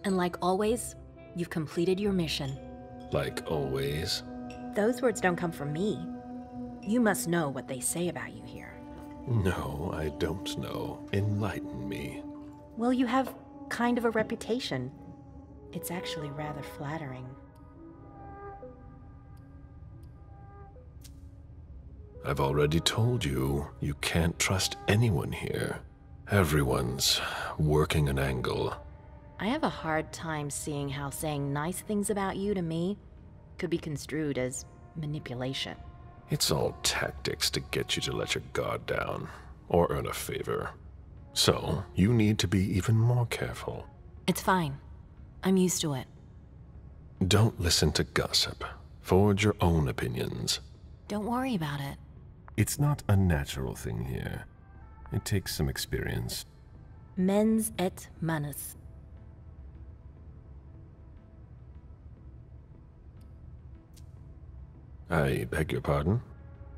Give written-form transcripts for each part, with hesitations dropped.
And like always, you've completed your mission. Like always? Those words don't come from me. You must know what they say about you here. No, I don't know. Enlighten me. Well, you have kind of a reputation. It's actually rather flattering. I've already told you, you can't trust anyone here. Everyone's working an angle. I have a hard time seeing how saying nice things about you to me could be construed as manipulation. It's all tactics to get you to let your guard down, or earn a favor. So, you need to be even more careful. It's fine. I'm used to it. Don't listen to gossip. Forge your own opinions. Don't worry about it. It's not a natural thing here. It takes some experience. Mens et manus. I beg your pardon?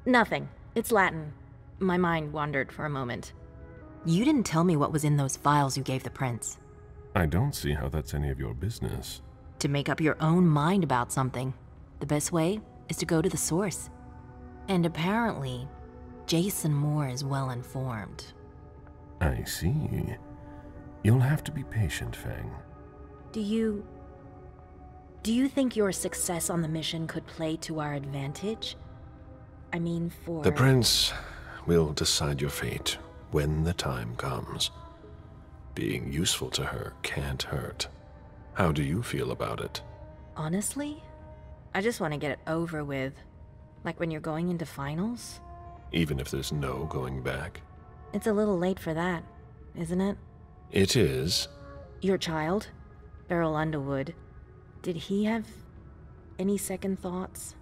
Nothing. It's Latin. My mind wandered for a moment. You didn't tell me what was in those files you gave the prince. I don't see how that's any of your business. To make up your own mind about something, the best way is to go to the source. And apparently, Jason Moore is well informed. I see. You'll have to be patient, Fang. Do you think your success on the mission could play to our advantage? I mean, for... The prince will decide your fate when the time comes. Being useful to her can't hurt. How do you feel about it? Honestly, I just want to get it over with. Like when you're going into finals. Even if there's no going back? It's a little late for that, isn't it? It is. Your child, Beryl Underwood, did he have any second thoughts?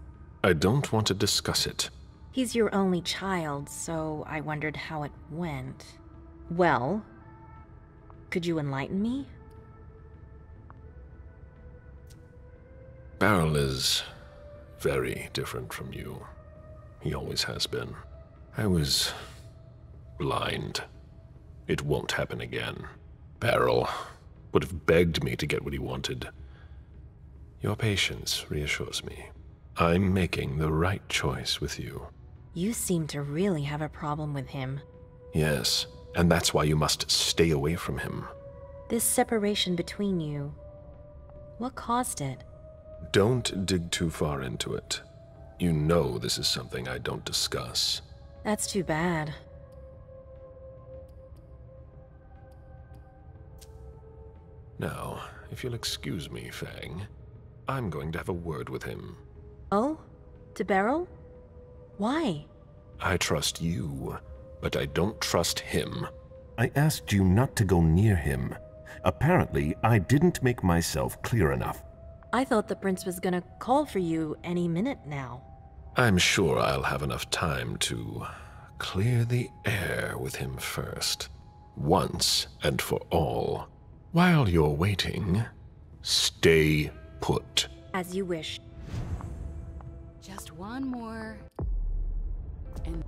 I don't want to discuss it. He's your only child, so I wondered how it went. Well, could you enlighten me? Beryl is very different from you. He always has been. I was blind. It won't happen again. Beryl would have begged me to get what he wanted. Your patience reassures me. I'm making the right choice with you. You seem to really have a problem with him. Yes, and that's why you must stay away from him. This separation between you, what caused it? Don't dig too far into it. You know this is something I don't discuss. That's too bad. Now, if you'll excuse me, Fang, I'm going to have a word with him. Oh? To Beryl? Why? I trust you, but I don't trust him. I asked you not to go near him. Apparently, I didn't make myself clear enough. I thought the prince was gonna call for you any minute now. I'm sure I'll have enough time to clear the air with him first. Once and for all. While you're waiting, stay put. As you wish. Just one more. And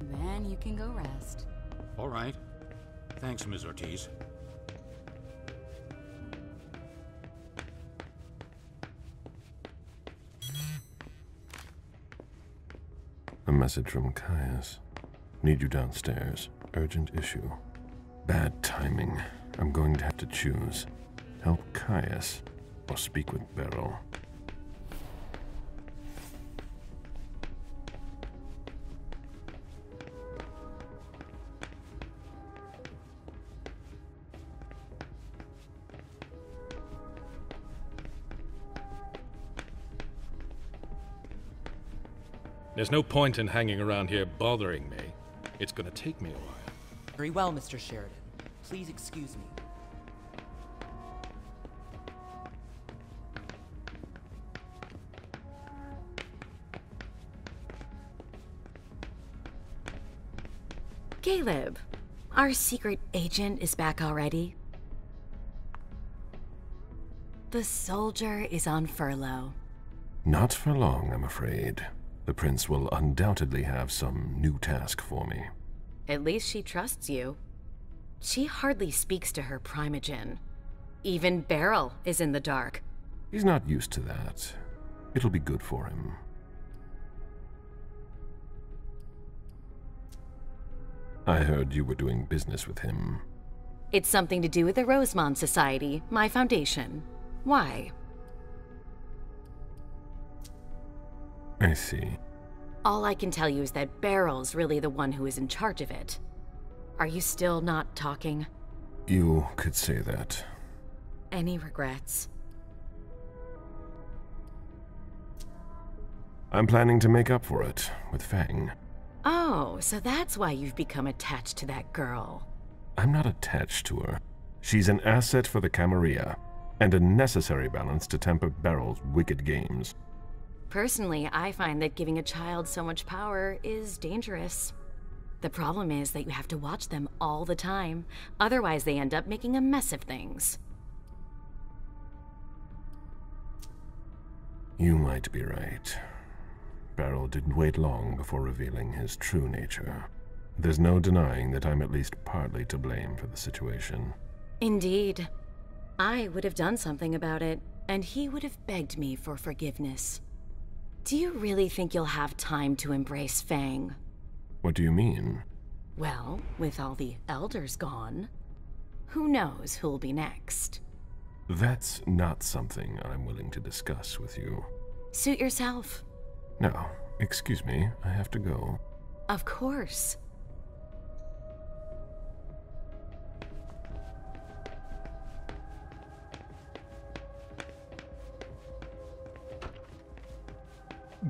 then you can go rest. All right. Thanks, Ms. Ortiz. A message from Caius. Need you downstairs. Urgent issue. Bad timing. I'm going to have to choose. Help Caius or speak with Beryl. There's no point in hanging around here bothering me. It's gonna take me a while. Very well, Mr. Sheridan. Please excuse me. Caleb, our secret agent is back already. The soldier is on furlough. Not for long, I'm afraid. The prince will undoubtedly have some new task for me. At least she trusts you. She hardly speaks to her primogen. Even Beryl is in the dark. He's not used to that. It'll be good for him. I heard you were doing business with him. It's something to do with the Rosemont Society, my foundation. Why? I see. All I can tell you is that Beryl's really the one who is in charge of it. Are you still not talking? You could say that. Any regrets? I'm planning to make up for it with Fang. Oh, so that's why you've become attached to that girl. I'm not attached to her. She's an asset for the Camarilla, and a necessary balance to temper Beryl's wicked games. Personally, I find that giving a child so much power is dangerous. The problem is that you have to watch them all the time, otherwise they end up making a mess of things. You might be right. Beryl didn't wait long before revealing his true nature. There's no denying that I'm at least partly to blame for the situation. Indeed. I would have done something about it, and he would have begged me for forgiveness. Do you really think you'll have time to embrace Fang? What do you mean? Well, with all the elders gone, who knows who'll be next? That's not something I'm willing to discuss with you. Suit yourself. Now, excuse me, I have to go. Of course.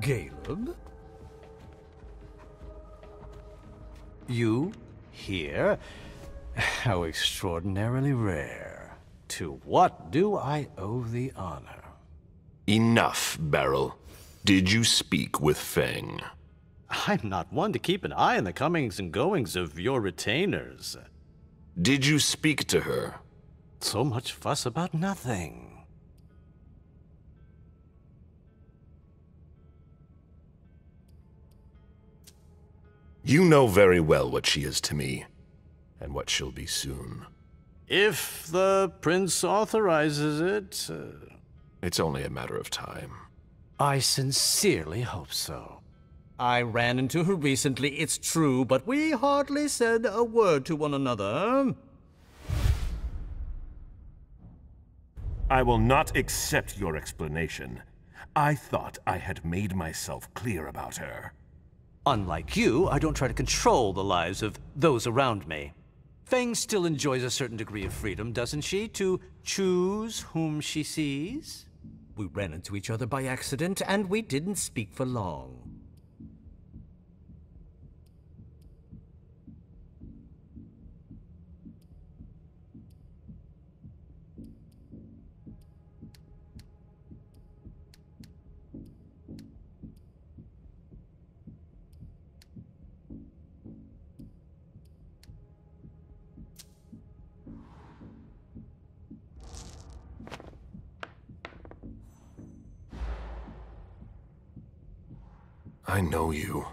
Caleb? You here? How extraordinarily rare. To what do I owe the honor? Enough, Beryl. Did you speak with Fang? I'm not one to keep an eye on the comings and goings of your retainers. Did you speak to her? So much fuss about nothing. You know very well what she is to me, and what she'll be soon. If the prince authorizes it... It's only a matter of time. I sincerely hope so. I ran into her recently, it's true, but we hardly said a word to one another. I will not accept your explanation. I thought I had made myself clear about her. Unlike you, I don't try to control the lives of those around me. Fang still enjoys a certain degree of freedom, doesn't she, to choose whom she sees? We ran into each other by accident, and we didn't speak for long. I know you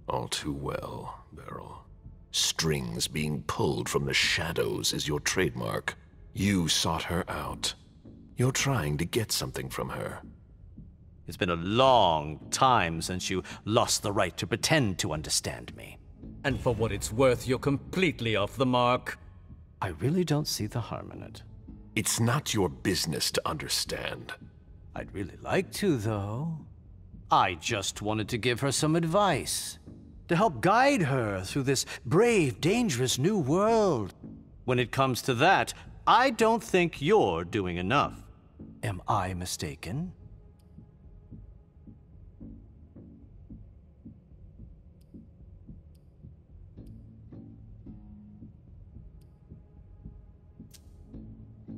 all too well, Beryl. Strings being pulled from the shadows is your trademark. You sought her out. You're trying to get something from her. It's been a long time since you lost the right to pretend to understand me. And for what it's worth, you're completely off the mark. I really don't see the harm in it. It's not your business to understand. I'd really like to, though. I just wanted to give her some advice, to help guide her through this brave, dangerous new world. When it comes to that, I don't think you're doing enough. Am I mistaken?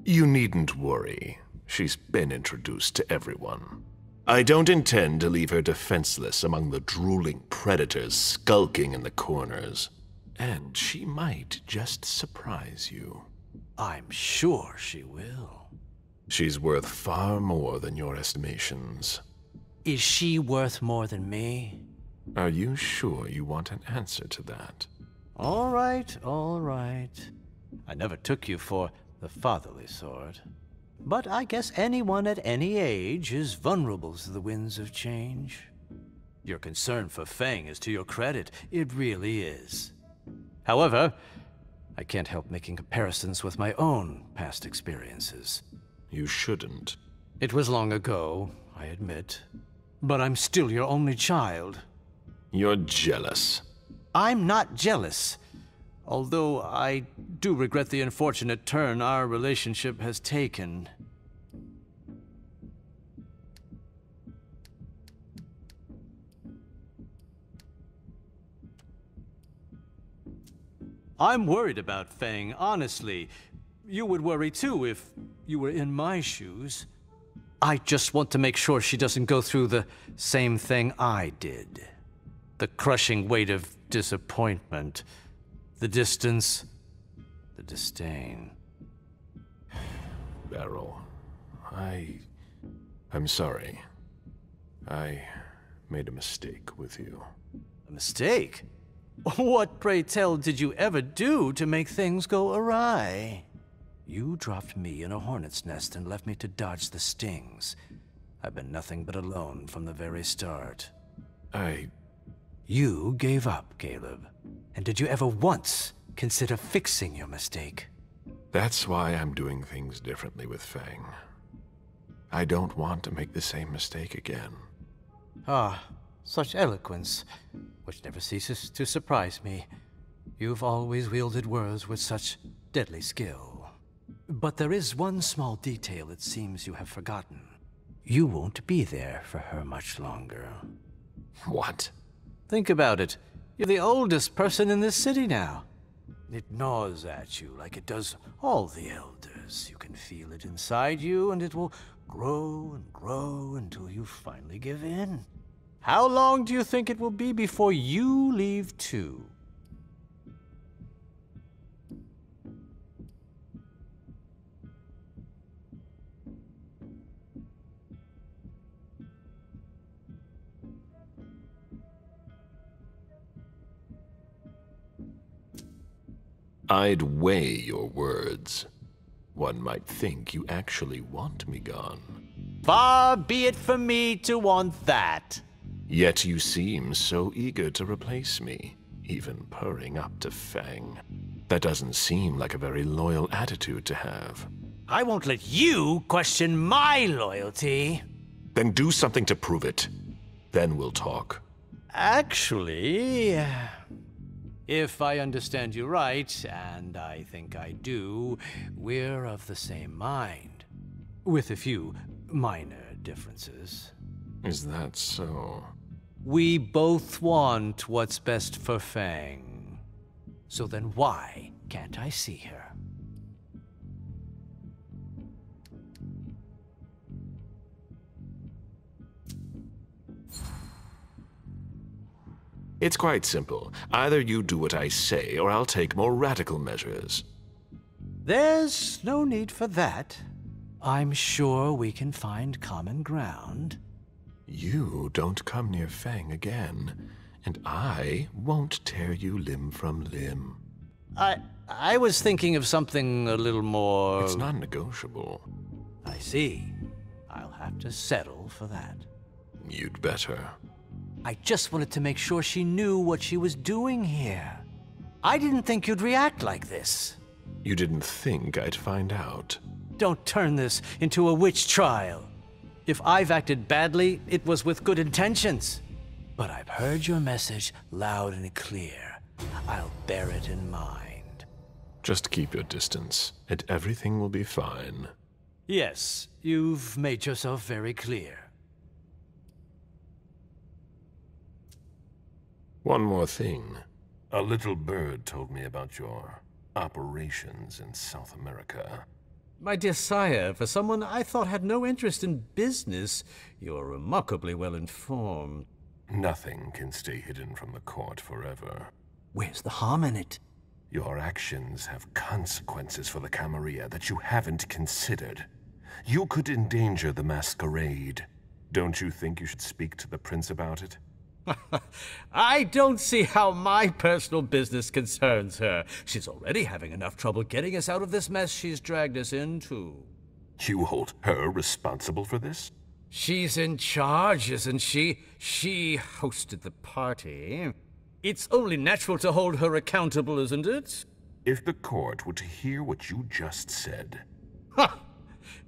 You needn't worry. She's been introduced to everyone. I don't intend to leave her defenseless among the drooling predators skulking in the corners. And she might just surprise you. I'm sure she will. She's worth far more than your estimations. Is she worth more than me? Are you sure you want an answer to that? All right, all right. I never took you for the fatherly sort. But I guess anyone at any age is vulnerable to the winds of change. Your concern for Feng is to your credit. It really is. However, I can't help making comparisons with my own past experiences. You shouldn't. It was long ago, I admit. But I'm still your only child. You're jealous. I'm not jealous. Although I do regret the unfortunate turn our relationship has taken. I'm worried about Feng, honestly. You would worry too if you were in my shoes. I just want to make sure she doesn't go through the same thing I did. The crushing weight of disappointment. The distance. The disdain. Beryl, I'm sorry. I made a mistake with you. A mistake? What, pray tell, did you ever do to make things go awry? You dropped me in a hornet's nest and left me to dodge the stings. I've been nothing but alone from the very start. You gave up, Caleb. And did you ever once consider fixing your mistake? That's why I'm doing things differently with Feng. I don't want to make the same mistake again. Ah, such eloquence, which never ceases to surprise me. You've always wielded words with such deadly skill. But there is one small detail it seems you have forgotten. You won't be there for her much longer. What? Think about it. You're the oldest person in this city now. It gnaws at you like it does all the elders. You can feel it inside you, and it will grow and grow until you finally give in. How long do you think it will be before you leave too? I'd weigh your words. One might think you actually want me gone. Far be it from me to want that. Yet you seem so eager to replace me, even purring up to Feng. That doesn't seem like a very loyal attitude to have. I won't let you question my loyalty. Then do something to prove it. Then we'll talk. Actually, if I understand you right, and I think I do, we're of the same mind. With a few minor differences. Is that so? We both want what's best for Feng. So then why can't I see her? It's quite simple. Either you do what I say, or I'll take more radical measures. There's no need for that. I'm sure we can find common ground. You don't come near Feng again, and I won't tear you limb from limb. I was thinking of something a little more... It's non-negotiable. I see. I'll have to settle for that. You'd better. I just wanted to make sure she knew what she was doing here. I didn't think you'd react like this. You didn't think I'd find out. Don't turn this into a witch trial. If I've acted badly, it was with good intentions. But I've heard your message loud and clear. I'll bear it in mind. Just keep your distance, and everything will be fine. Yes, you've made yourself very clear. One more thing. A little bird told me about your operations in South America. My dear sire, for someone I thought had no interest in business, you're remarkably well informed. Nothing can stay hidden from the court forever. Where's the harm in it? Your actions have consequences for the Camarilla that you haven't considered. You could endanger the Masquerade. Don't you think you should speak to the Prince about it? I don't see how my personal business concerns her. She's already having enough trouble getting us out of this mess she's dragged us into. You hold her responsible for this? She's in charge, isn't she? She hosted the party. It's only natural to hold her accountable, isn't it? If the court were to hear what you just said... Ha!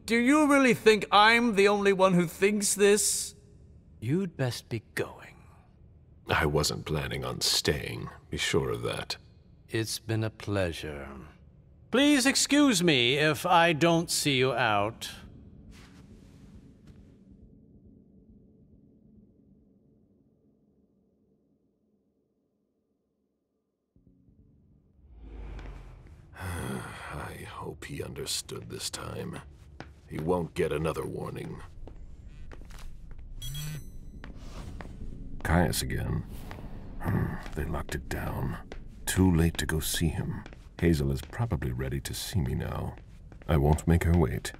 Do you really think I'm the only one who thinks this? You'd best be going. I wasn't planning on staying, be sure of that. It's been a pleasure. Please excuse me if I don't see you out. I hope he understood this time. He won't get another warning. Caius again. They locked it down. Too late to go see him. Hazel is probably ready to see me now. I won't make her wait.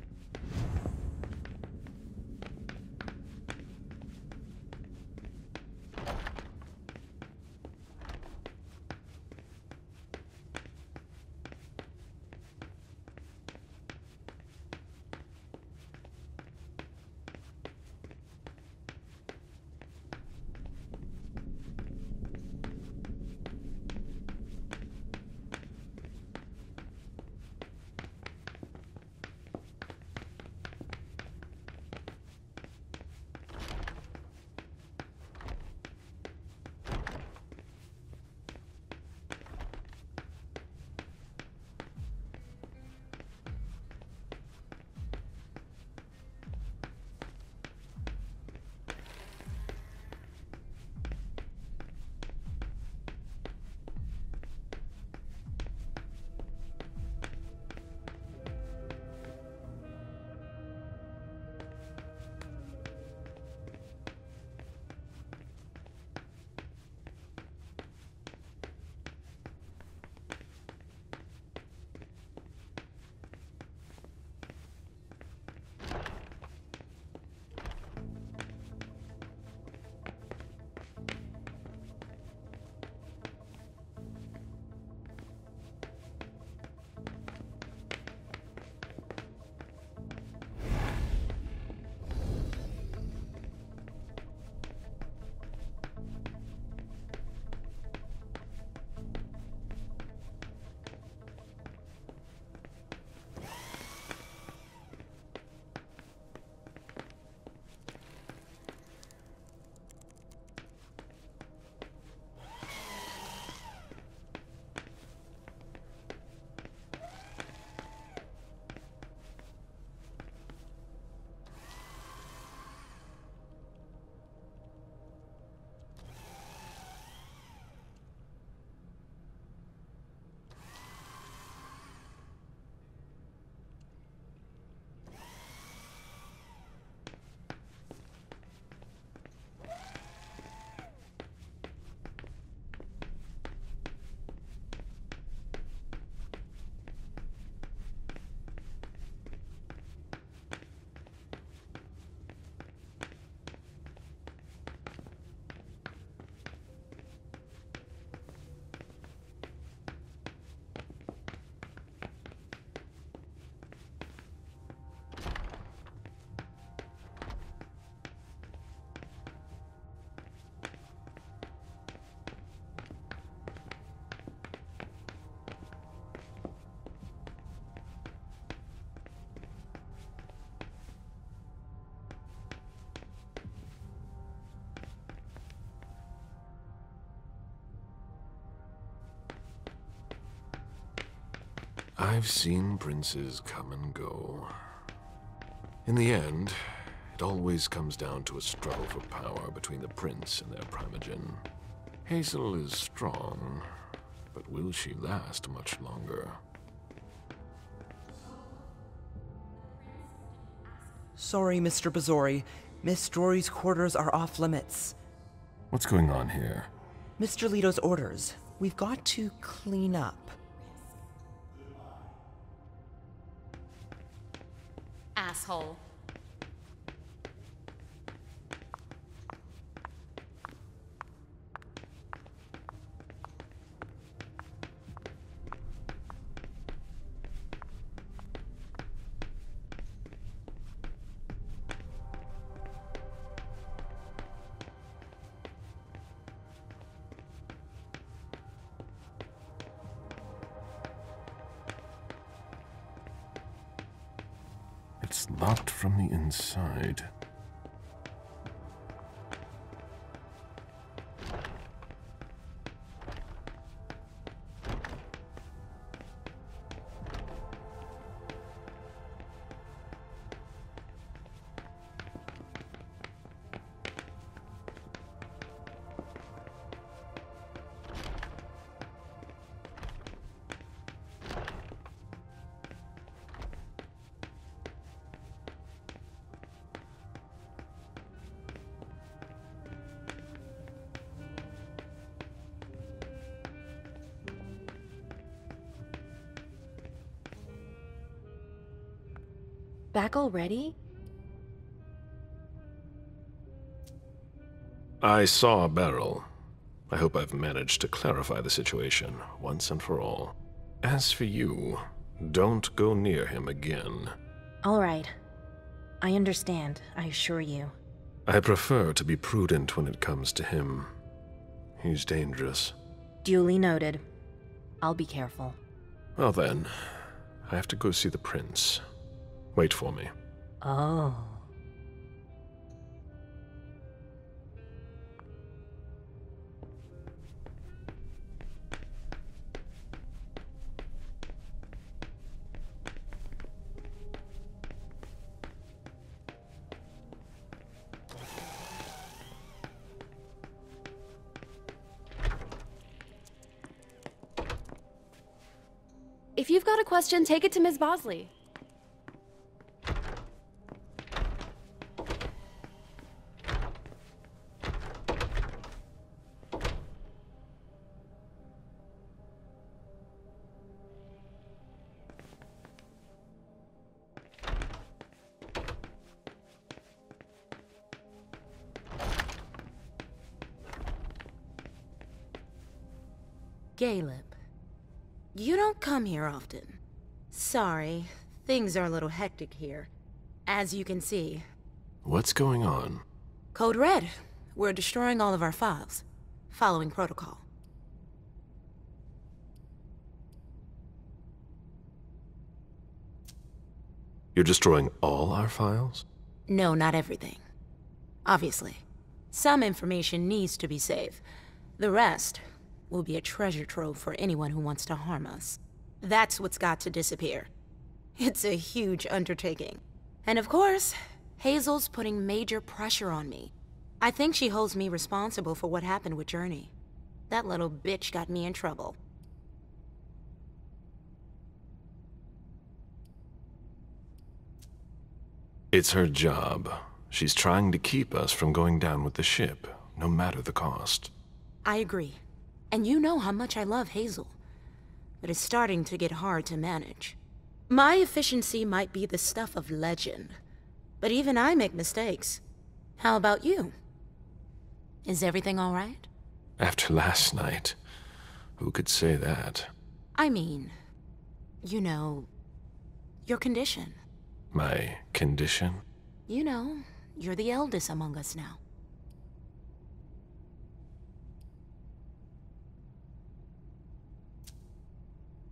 I've seen princes come and go. In the end, it always comes down to a struggle for power between the prince and their primogen. Hazel is strong, but will she last much longer? Sorry, Mr. Bazori. Miss Drory's quarters are off limits. What's going on here? Mr. Leto's orders. We've got to clean up. Ask asshole. It's locked from the inside. Back already? I saw Beryl. I hope I've managed to clarify the situation once and for all. As for you, don't go near him again. All right. I understand, I assure you. I prefer to be prudent when it comes to him. He's dangerous. Duly noted. I'll be careful. Well then, I have to go see the prince. Wait for me. Oh. If you've got a question, take it to Ms. Bosley. Caleb, you don't come here often. Sorry, things are a little hectic here. As you can see. What's going on? Code Red. We're destroying all of our files. Following protocol. You're destroying all our files? No, not everything. Obviously. Some information needs to be saved. The rest will be a treasure trove for anyone who wants to harm us. That's what's got to disappear. It's a huge undertaking. And of course, Hazel's putting major pressure on me. I think she holds me responsible for what happened with Journey. That little bitch got me in trouble. It's her job. She's trying to keep us from going down with the ship, no matter the cost. I agree. And you know how much I love Hazel. But it's starting to get hard to manage. My efficiency might be the stuff of legend, but even I make mistakes. How about you? Is everything all right? After last night, who could say that? I mean, you know, your condition. My condition? You know, you're the eldest among us now.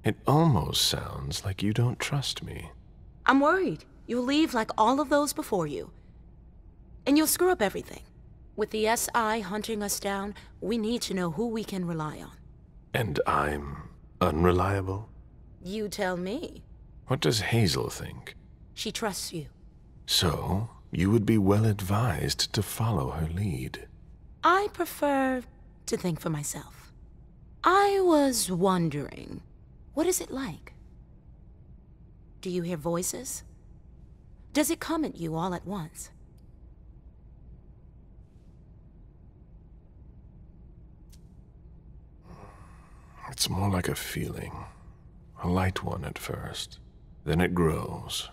It almost sounds like you don't trust me. I'm worried. You'll leave like all of those before you. And you'll screw up everything. With the SI hunting us down, we need to know who we can rely on. And I'm unreliable? You tell me. What does Hazel think? She trusts you. So, you would be well advised to follow her lead. I prefer to think for myself. I was wondering, what is it like? Do you hear voices? Does it come at you all at once? It's more like a feeling. A light one at first. Then it grows.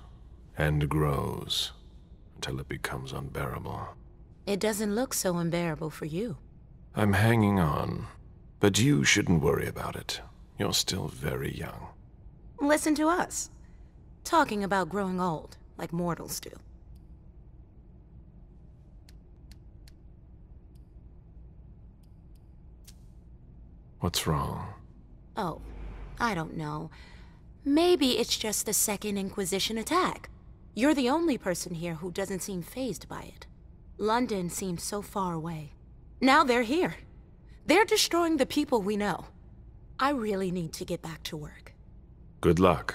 And grows until it becomes unbearable. It doesn't look so unbearable for you. I'm hanging on, but you shouldn't worry about it. You're still very young. Listen to us. Talking about growing old, like mortals do. What's wrong? Oh, I don't know. Maybe it's just the Second Inquisition attack. You're the only person here who doesn't seem fazed by it. London seems so far away. Now they're here. They're destroying the people we know. I really need to get back to work. Good luck.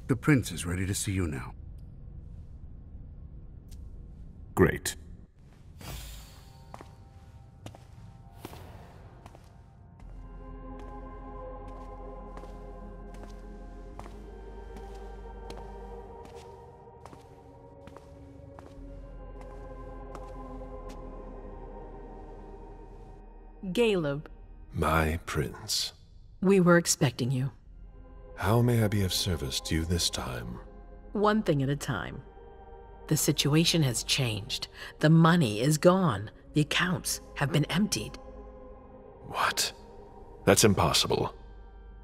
The prince is ready to see you now. Great. Caleb. My prince. We were expecting you. How may I be of service to you this time? One thing at a time. The situation has changed. The money is gone. The accounts have been emptied. What? That's impossible.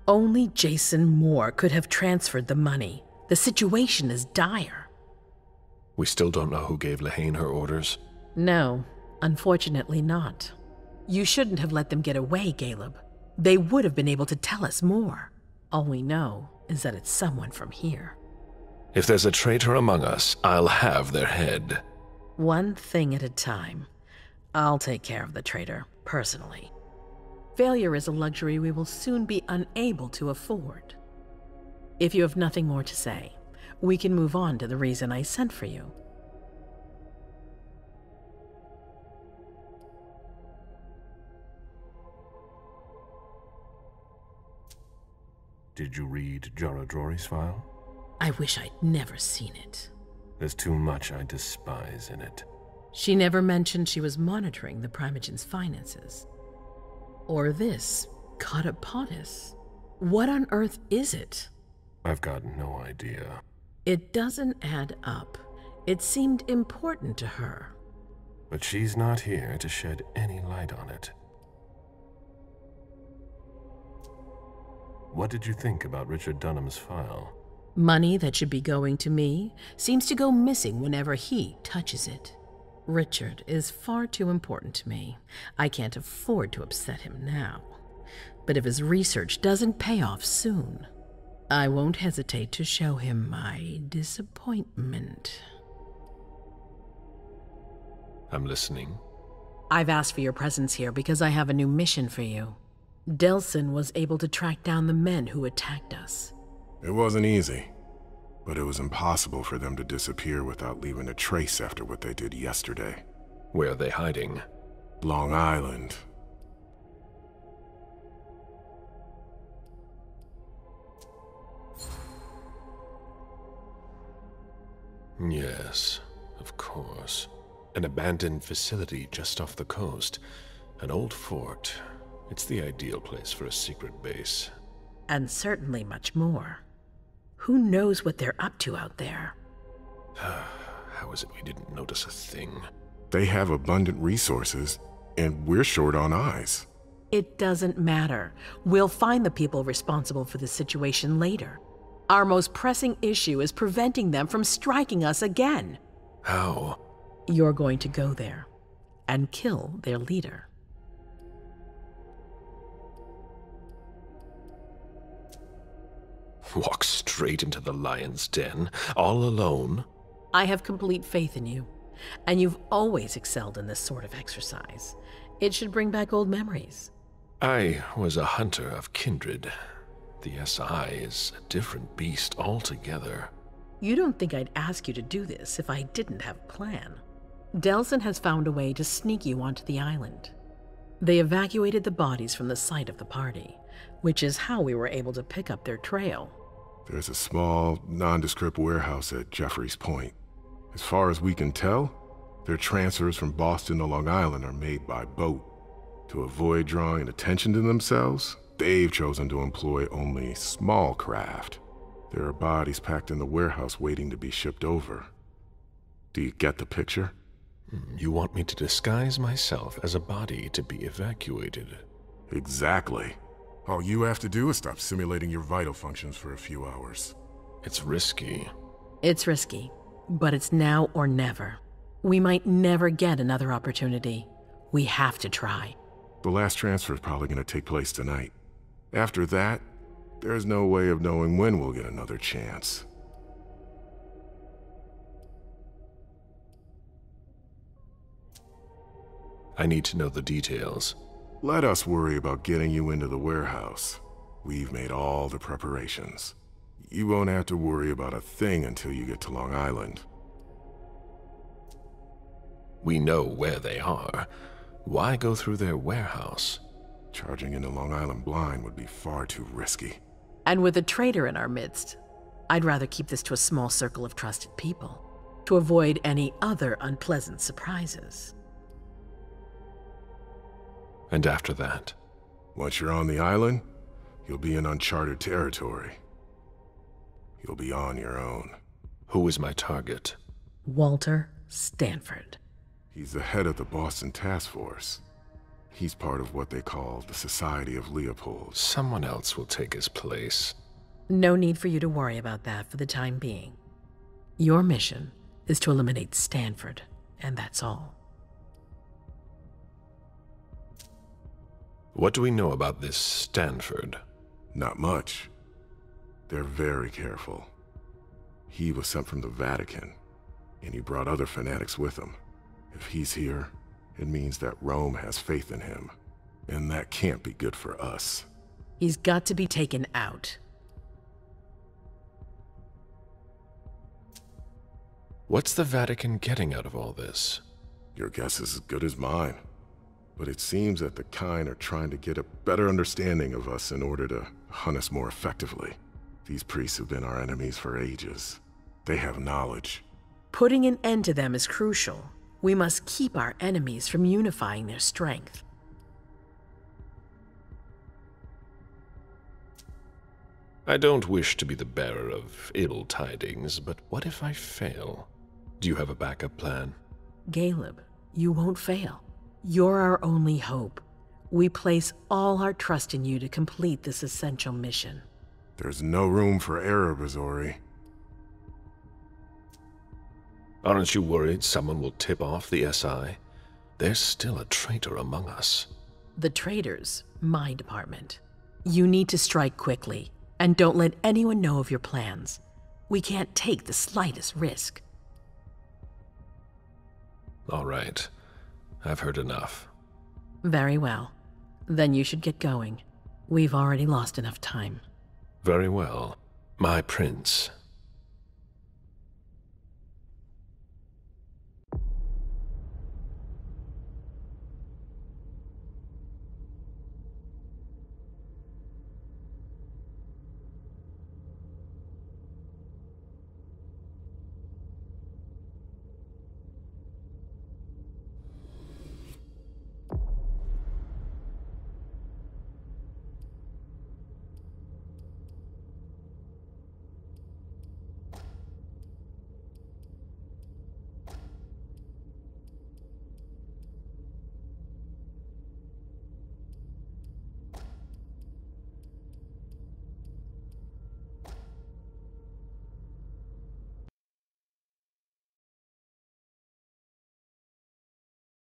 Only Jason Moore could have transferred the money. The situation is dire. We still don't know who gave Lehane her orders? No, unfortunately not. You shouldn't have let them get away, Caleb. They would have been able to tell us more. All we know is that it's someone from here. If there's a traitor among us, I'll have their head. One thing at a time. I'll take care of the traitor, personally. Failure is a luxury we will soon be unable to afford. If you have nothing more to say, we can move on to the reason I sent for you. Did you read Jaradrori's file? I wish I'd never seen it. There's too much I despise in it. She never mentioned she was monitoring the Primogen's finances. Or this, Catapotis. What on earth is it? I've got no idea. It doesn't add up. It seemed important to her. But she's not here to shed any light on it. What did you think about Richard Dunham's file? Money that should be going to me seems to go missing whenever he touches it. Richard is far too important to me. I can't afford to upset him now. But if his research doesn't pay off soon, I won't hesitate to show him my disappointment. I'm listening. I've asked for your presence here because I have a new mission for you. Delsin was able to track down the men who attacked us. It wasn't easy, but it was impossible for them to disappear without leaving a trace after what they did yesterday. Where are they hiding? Long Island. Yes, of course. An abandoned facility just off the coast. An old fort. It's the ideal place for a secret base. And certainly much more. Who knows what they're up to out there? How is it we didn't notice a thing? They have abundant resources, and we're short on eyes. It doesn't matter. We'll find the people responsible for the situation later. Our most pressing issue is preventing them from striking us again. How? You're going to go there and kill their leader. Walk straight into the lion's den, all alone? I have complete faith in you, and you've always excelled in this sort of exercise. It should bring back old memories. I was a hunter of kindred. The SI is a different beast altogether. You don't think I'd ask you to do this if I didn't have a plan. Delson has found a way to sneak you onto the island. They evacuated the bodies from the site of the party, which is how we were able to pick up their trail. There's a small, nondescript warehouse at Jeffrey's Point. As far as we can tell, their transfers from Boston to Long Island are made by boat. To avoid drawing attention to themselves, they've chosen to employ only small craft. There are bodies packed in the warehouse waiting to be shipped over. Do you get the picture? You want me to disguise myself as a body to be evacuated? Exactly. All you have to do is stop simulating your vital functions for a few hours. It's risky. It's risky, but it's now or never. We might never get another opportunity. We have to try. The last transfer is probably going to take place tonight. After that, there's no way of knowing when we'll get another chance. I need to know the details. Let us worry about getting you into the warehouse. We've made all the preparations. You won't have to worry about a thing until you get to Long Island. We know where they are. Why go through their warehouse? Charging into Long Island blind would be far too risky. And with a traitor in our midst, I'd rather keep this to a small circle of trusted people, to avoid any other unpleasant surprises. And after that? Once you're on the island, you'll be in uncharted territory. You'll be on your own. Who is my target? Walter Stanford. He's the head of the Boston Task Force. He's part of what they call the Society of Leopold. Someone else will take his place. No need for you to worry about that for the time being. Your mission is to eliminate Stanford, and that's all. What do we know about this Stanford? Not much. They're very careful. He was sent from the Vatican, and he brought other fanatics with him. If he's here, it means that Rome has faith in him, and that can't be good for us. He's got to be taken out. What's the Vatican getting out of all this? Your guess is as good as mine. But it seems that the kind are trying to get a better understanding of us in order to hunt us more effectively. These priests have been our enemies for ages. They have knowledge. Putting an end to them is crucial. We must keep our enemies from unifying their strength. I don't wish to be the bearer of ill tidings, but what if I fail? Do you have a backup plan? Caleb, you won't fail. You're our only hope. We place all our trust in you to complete this essential mission. There's no room for error, Bazori. Aren't you worried someone will tip off the SI? There's still a traitor among us. The traitors, my department. You need to strike quickly, and don't let anyone know of your plans. We can't take the slightest risk. All right. I've heard enough. Very well. Then you should get going. We've already lost enough time. Very well. My prince